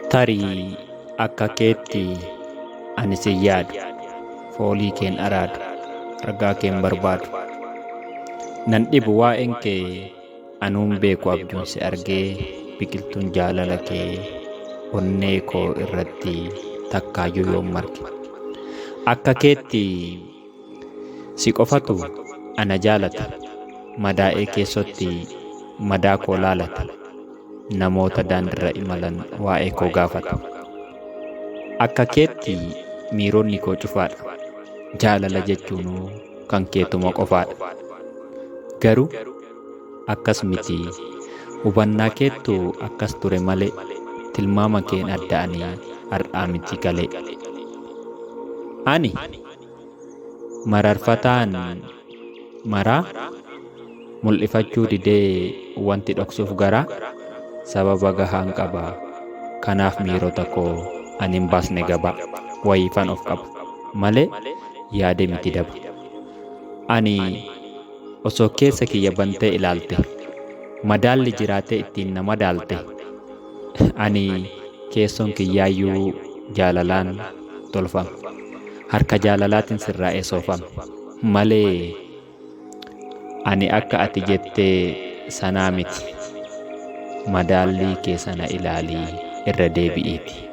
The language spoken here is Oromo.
Tarii akka keetti ani si yaadu, foolii keen araadu, ragaa keen barbaadu. Nan dhibu waa'een kee anuun beeku abjuun si argee, biqiltuun jaalala kee onnee koo irratti takkaayyuu yoom marge. Akka keetti si qofatu ana jaalata, madaa'ee keessatti madaa koo laalata. Namoota daandirra imalan waa'ee koo gaafata. Akka keetti miironni koo cufaadha, jaalala jechuun kan keetuma qofaadha. Garuu akkas miti, hubannaa keettu akkas ture malee, tilmaama keen adda'anii har'aa miti galee. Ani mararfataan maraa mul'ifachuu didee wanti dhoksuuf garaa, sababa gahaan qaba. Kanaaf miirota koo ani hin baasne gabaa, wayiifan of qaba malee yaade miti daba. Ani osoo keessa kiyya bantee ilaalte, madaalli jiraatee ittiin nama daalte. Ani keessoon kiyyaayyuu jaalalaan tolfame, harka jaalalaatiin sirraa'ee soofame malee ani akka ati jettee sanaa miti. Madaallii kee sana ilaalii irra deebi'iiti.